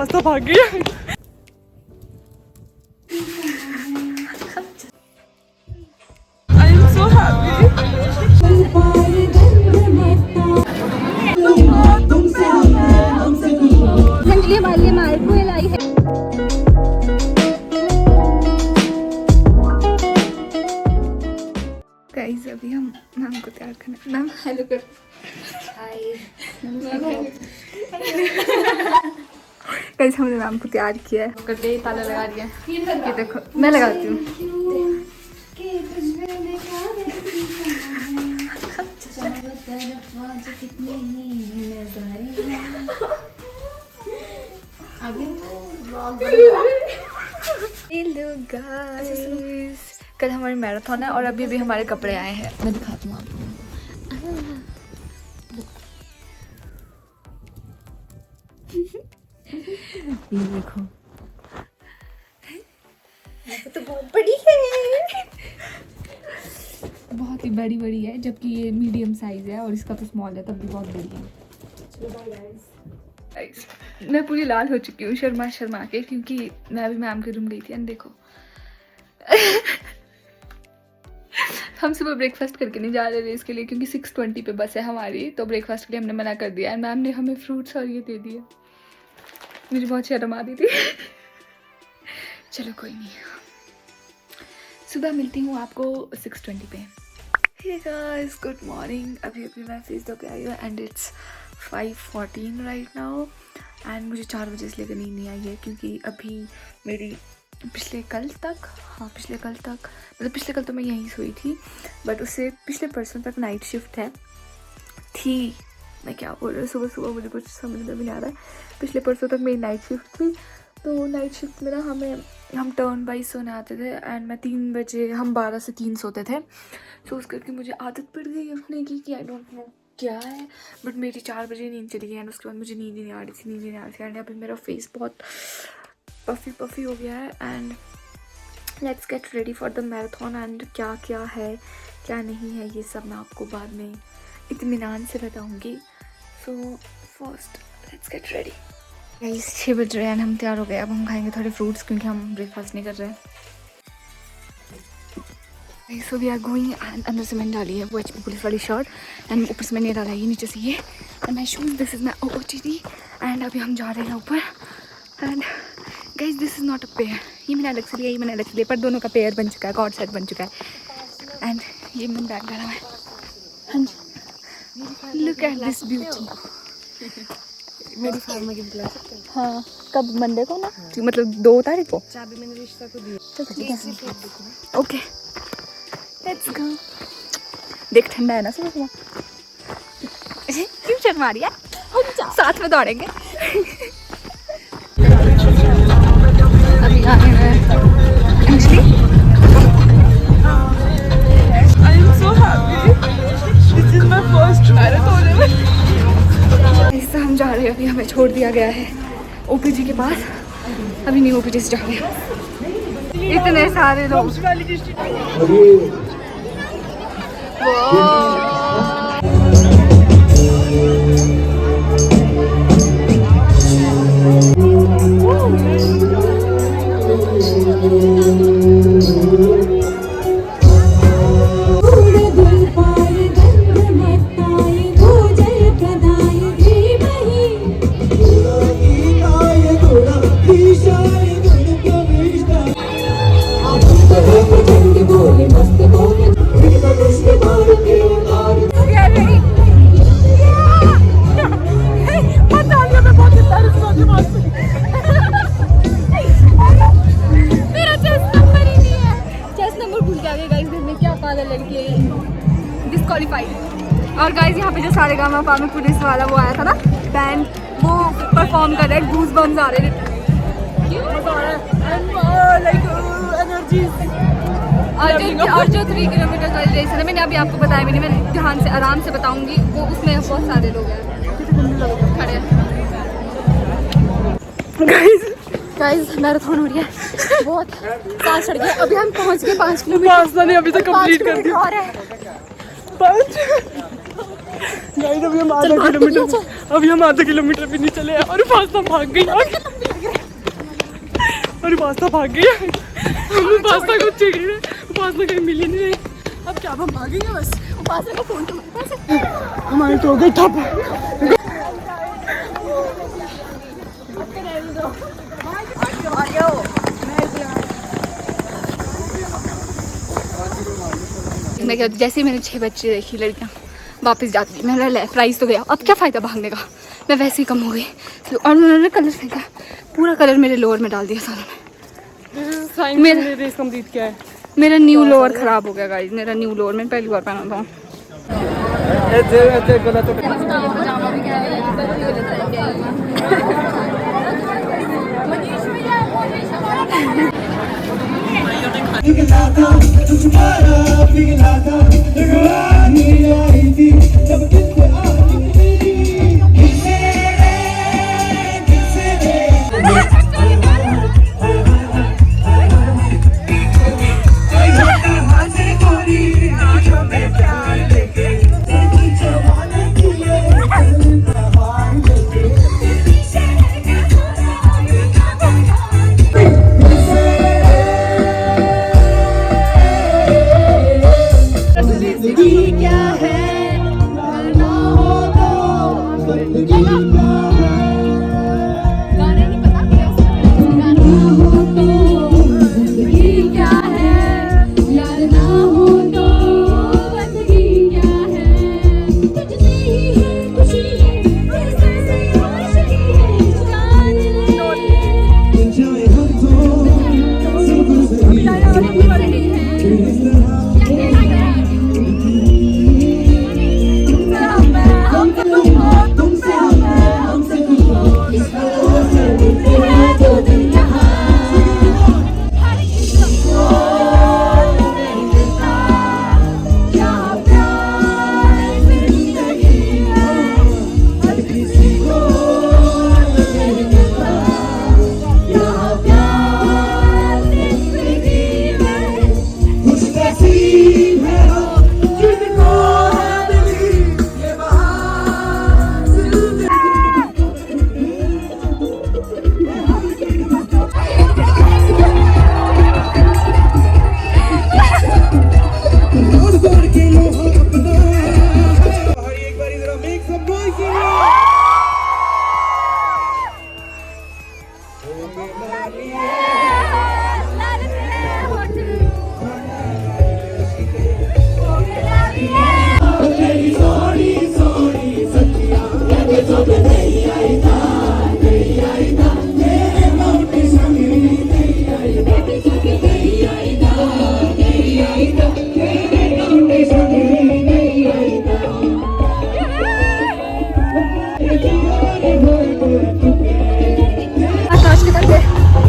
रास्ता भाग गया। I am so happy. हमारे लिए मालपुए लाई है। गाइस अभी हम मैम को तैयार करना। मैम हेलो कर। हाय गाइस हमने मैम को तैयार किया है। करते ताला लगा दिया। ये देखो मैं लगाती हूँ। हेलो गाइस, कल हमारी मैराथन है और अभी भी हमारे कपड़े आए हैं। मैं दिखाती हूँ आपको। ये देखो, तो बहुत बड़ी है। बहुत ही बड़ी बड़ी है, जबकि ये मीडियम साइज है और इसका तो स्मॉल है, तब भी बहुत बड़ी है। मैं पूरी लाल हो चुकी हूँ शर्मा शर्मा के, क्योंकि मैं अभी मैम के रूम गई थी। एंड देखो हम सुबह ब्रेकफास्ट करके नहीं जा रहे थे इसके लिए, क्योंकि 6:20 पे बस है हमारी, तो ब्रेकफास्ट के लिए हमने मना कर दिया। एंड मैम ने हमें फ्रूट्स और ये दे दिए। मुझे बहुत शर्म आ रही थी। चलो कोई नहीं, सुबह मिलती हूँ आपको 6:20 पे। Hey guys good morning. अभी मैं फेस धो के आई हूँ and it's 5:14 right now. And मुझे 4 बजे से लेकर नींद नहीं आई है, क्योंकि अभी मेरी पिछले कल तक मतलब पिछले कल तो मैं यहीं सोई थी, बट उससे पिछले परसों तक नाइट शिफ्ट थी। मैं क्या बोल रही हूँ, सुबह मुझे कुछ समझ में भी नहीं आ रहा है। पिछले परसों तक मेरी नाइट शिफ्ट थी, तो नाइट शिफ्ट में ना हम टर्न वाइज सोने आते थे। एंड मैं 3 बजे, हम 12 से 3 सोते थे। सो उस करके मुझे आदत पड़ गई उठने की आई डोंट नो क्या है, बट मेरी 4 बजे नींद चली गई। एंड उसके बाद मुझे नींद ही नहीं आ रही थी। एंड अभी मेरा फेस बहुत पफी हो गया है। And let's get ready for the marathon. And क्या क्या है क्या नहीं है ये सब मैं आपको बाद में इत्मीनान से बताऊंगी। So first let's get ready. Guys 6 बज रहे हैं, हम तैयार हो गए। अब हम खाएंगे थोड़े फ्रूट्स, क्योंकि हम ब्रेकफास्ट नहीं कर रहे हैं। So we are going. And अंदर से मैंने डाली है वो HP पुलिस वाली शर्ट, एंड ऊपर से मैंने डाला है नीचे से ये, and my shoes. This is my OOTD। And अभी हम जा रहे हैं ऊपर। And guys this is not a pair, ये मैंने अलग से लिया, पर दोनों का पेयर बन चुका है, कॉर्ड सेट बन चुका है। एंड ये मैंने बैग डाला है। हाँ जी, लुक एट दिस ब्यूटी। मेरी फार्मा की बुला सकते हैं? हाँ, कब? मंडे को ना? मतलब 2 तारीख को। चाबी मैंने रिश्ता को दी। Okay let's go. देख ठंडा है ना सुबह। क्यों शर्मा रही है? साथ में दौड़ेंगे। अभी आ गए हैं Anjali. I am so happy. This is my first marathon. ऐसा हम जा रहे हैं, अभी हमें छोड़ दिया गया है OPG के पास। अभी नहीं OPG से जा रहे हैं। इतने सारे लोग। और गाइस यहाँ पे जो सारेगामापा में पुलिस वाला वो आया था ना बैंड, वो परफॉर्म कर रहा है। गूज बम्स आ रहे हैं। और जो 3 किलोमीटर वाली रेस है ना, मैंने अभी आपको बताया भी नहीं, मैं ध्यान से आराम से बताऊंगी। वो उसमें बहुत सारे लोग हैं खड़े। गाइस मैराथन हो रही है, बहुत पास चढ़ गए। अभी हम पहुंच गए 5 किलोमीटर। अभी तक कंप्लीट कर दिया। अभी हम आधा किलोमीटर भी नहीं चले और पास्ता भाग गई और पास्ता भाग गई। हम पास्ता को चाहिए, पास्ता कहीं मिली नहीं रही। अब क्या हम भागेंगे बस। पास्ता का फोन तो हमारे तो हो गए ठप। मैं क्या, जैसे ही मैंने 6 बच्चे देखी लड़कियाँ वापस जाती थी, मेरा प्राइस तो गया, अब क्या फ़ायदा भागने का, मैं वैसे ही कम हो गई। और उन्होंने कलर फेंका, पूरा कलर मेरे लोअर में डाल दिया सारों ने। मेरा रेस कंप्लीट किया है। मेरा न्यू लोअर ख़राब हो गया गाइस, मेरा न्यू लोअर मैंने पहली बार पहना था।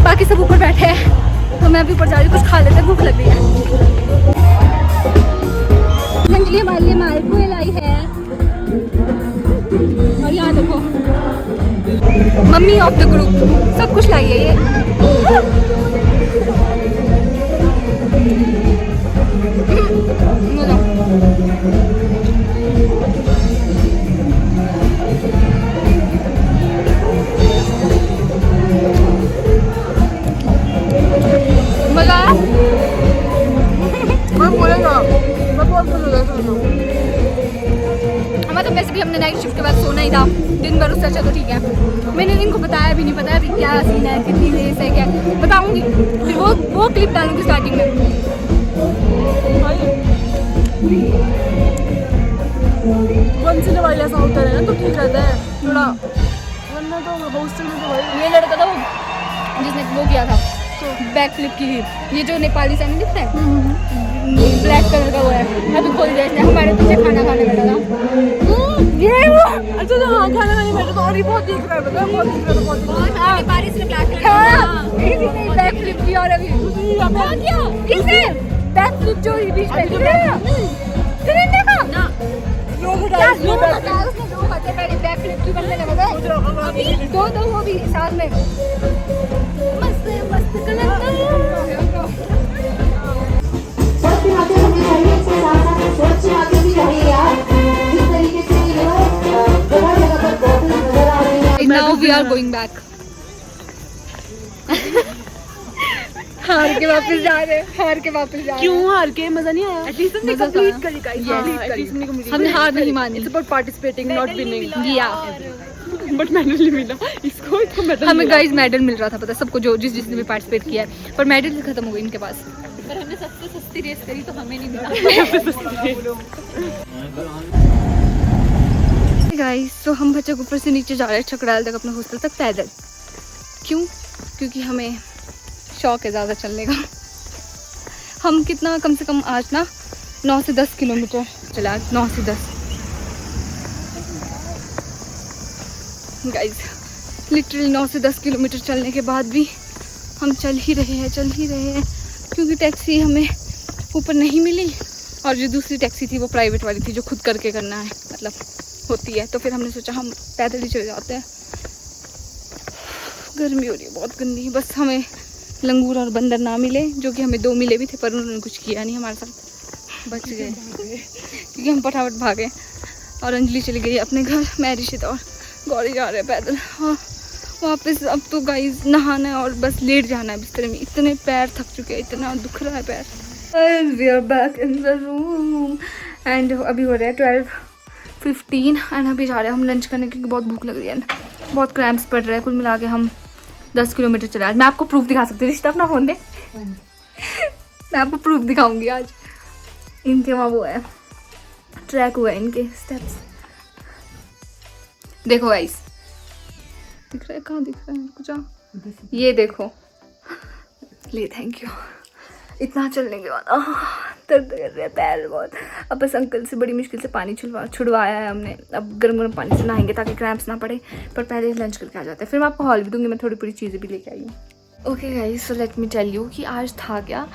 बाकी सब ऊपर बैठे हैं तो मैं अभी ऊपर जा रही हूँ, कुछ खा लेते हैं, भूख लग रही है। अंजलि हमारे लिए मालपुए लाई है और यहाँ देखो मम्मी ऑफ द ग्रुप सब कुछ लाई है ये। मजा आया? हमारा तो वैसे भी हमने नाइट शिफ्ट के बाद सोना ही था, दिन भर उससे अच्छा तो ठीक है। मैंने इनको बताया भी नहीं, पता अभी क्या सीन है, कितनी रेस है, क्या बताऊंगी, फिर वो क्लिप डालूंगी स्टार्टिंग में। once in a while ऐसा होता है ना तो ठीक रहता है थोड़ा, वरना तो हॉस्टल में तो भाई ये लड़का था वो जिसने वो किया था बैक फ्लिप की, ये जो नेपाली सैनी दिखता है ब्लैक कलर का वो है, अभी खोल दिया इसने, हमारे पीछे खाना खाने बैठा था। ये वो अच्छा तो हाँ खाना खाने बैठा तो और ही बहुत दिख रहा है, पता है बहुत दिख रहा है, बहुत नेपाली से ब्लैक कलर किसी ने बैक फ्लिप किया और अभी क्या किसने बैक फ्लिप जो बीच में तूने देखा ना लोग करते पहले बैक फ्लिप की करने लगा अभी दो वो भी साथ में मस्त मस्त कलर स्वच्छ हाथों में रहने से साथ साथ स्वच्छ हाथों भी रहे यार। जिस तरीके से ये लोग वी आर गोइंग बैक. हार के वापस जा रहे हैं. क्यों हार के? मजा नहीं आया? एटलीस्ट हमने मजा कंप्लीट था. करी गाइस. हमने हार नहीं मानी. It's about participating, not winning. या But medal नहीं मिला इसको, तो medal हमें मिला. गाइस मेडल मिल रहा था, पता है सबको, जो जिसने भी पार्टिसिपेट किया है, पर मेडल खत्म हो गई इनके पास. पर हमने सबसे सस्ती रेस करी तो हमें नहीं मिला. गाइस तो हम बच्चे ऊपर से नीचे जा रहे हैं चकड़ाल तक अपने हॉस्टल तक पैदल. क्यों? क्योंकि हमें शौक है ज़्यादा चलने का. हम कितना कम से कम आज ना 9 से 10 किलोमीटर चला. 9 से 10 गाइस, लिटरली 9 से 10 किलोमीटर चलने के बाद भी हम चल ही रहे हैं क्योंकि टैक्सी हमें ऊपर नहीं मिली और जो दूसरी टैक्सी थी वो प्राइवेट वाली थी जो खुद करके करना है, मतलब होती है. तो फिर हमने सोचा हम पैदल ही चले जाते हैं. गर्मी हो रही है बहुत गंदी. बस हमें लंगूर और बंदर ना मिले, जो कि हमें 2 मिले भी थे पर उन्होंने कुछ किया नहीं हमारे साथ. बच गए क्योंकि हम फटाफट भागे. और अंजलि चली गई अपने घर. मैं, ऋषित और गौरी जा रहे हैं पैदल. हाँ वापस अब तो गाइस नहाना है और बस लेट जाना है बिस्तर में. इतने पैर थक चुके हैं, इतना दुख रहा है पैर. We are back in the room and अभी हो रहा है 12:15 एंड अभी जा रहे हैं हम लंच करने क्योंकि बहुत भूख लग रही है. बहुत क्रैम्प्स पड़ रहे हैं. कुल मिला के हम 10 किलोमीटर चले. आज मैं आपको प्रूफ दिखा सकती हूँ. रिश्ता अपना फ़ोन दे. मैं आपको प्रूफ दिखाऊंगी आज. इनके वहाँ वो है, ट्रैक हुआ है इनके स्टेप्स. देखो गाइस, दिख रहा है? कहाँ दिख रहा है कुछ? ये देखो. ले थैंक यू. इतना चलने के बाद दर्द कर रहा है पैर बहुत. अब बस अंकल से बड़ी मुश्किल से पानी छुड़वाया है हमने. अब गर्म गर्म पानी से नहाएंगे ताकि क्रैम्प्स ना पड़े. पर पहले लंच करके आ जाते हैं. फिर मैं आपको हॉल भी दूंगी. मैं थोड़ी पूरी चीज़ें भी लेके आई हूँ. Okay guys, so let me tell you कि आज था क्या.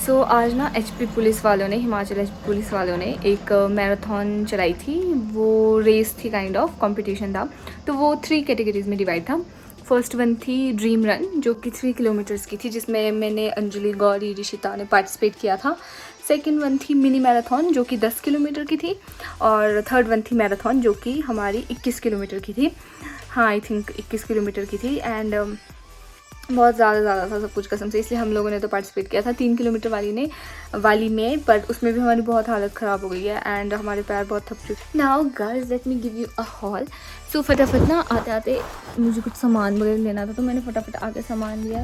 सो आज ना HP पुलिस वालों ने, हिमाचल HP पुलिस वालों ने एक मैराथन चलाई थी. वो रेस थी, काइंड ऑफ कॉम्पिटिशन था. तो वो 3 कैटेगरीज में डिवाइड था. फर्स्ट वन थी ड्रीम रन जो कि 3 किलोमीटर्स की थी, जिसमें मैंने, अंजलि, गौरी, ऋषिता ने पार्टिसिपेट किया था. सेकंड वन थी मिनी मैराथन जो कि 10 किलोमीटर की थी. और थर्ड वन थी मैराथन जो कि हमारी 21 किलोमीटर की थी. हाँ आई थिंक 21 किलोमीटर की थी. एंड बहुत ज़्यादा था सब कुछ कसम से, इसलिए हम लोगों ने तो पार्टिसिपेट किया था 3 किलोमीटर वाली में. पर उसमें भी हमारी बहुत हालत ख़राब हो गई है एंड हमारे पैर बहुत थक चुके. Now guys let me give you a haul. So फटाफट ना आते आते मुझे कुछ सामान वगैरह लेना था तो मैंने फटाफट आके सामान लिया.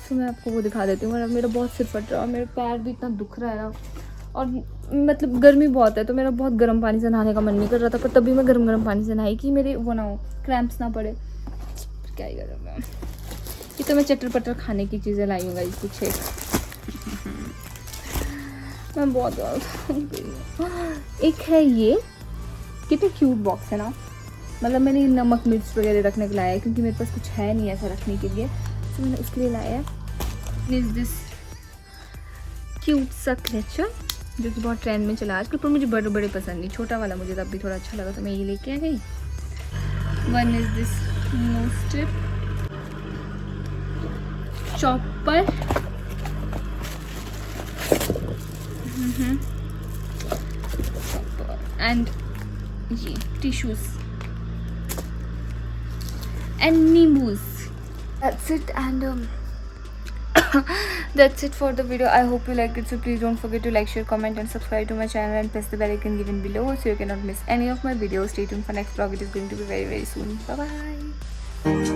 तो मैं आपको वो दिखा देती हूँ. और मेरा बहुत सिर फट रहा है और मेरा पैर भी इतना दुख रहा है ना. और मतलब गर्मी बहुत है तो मेरा बहुत गर्म पानी से नहाने का मन नहीं कर रहा था. पर तभी मैं गर्म पानी से नहाई कि मेरे वो ना हो, क्रैम्प्स ना पड़े. क्या ही कर मैं. ये तो मैं चटर पटर खाने की चीज़ें लाई हूँ गाइस कुछ एक. मैं बहुत एक है ये कितने क्यूट बॉक्स है ना. मतलब मैंने नमक मिर्च वगैरह रखने के लाया है क्योंकि मेरे पास कुछ है नहीं ऐसा रखने के लिए. तो मैंने उसके लिए लाया है. इज दिस क्यूट सा क्लेचर जो कि बहुत ट्रेंड में चला आजकल. पर मुझे बड़े बड़े पसंद नहीं, छोटा वाला मुझे तब भी थोड़ा अच्छा लगा तो मैं ये लेके आ गई. One is this no strip chopper. And ये टिश्यूज एंड नींबूज. That's it and that's it for the video. I hope you like it, so please don't forget to like, share, comment and subscribe to my channel and press the bell icon given below so you cannot miss any of my videos. Stay tuned for next vlog. It is going to be very soon. Bye bye.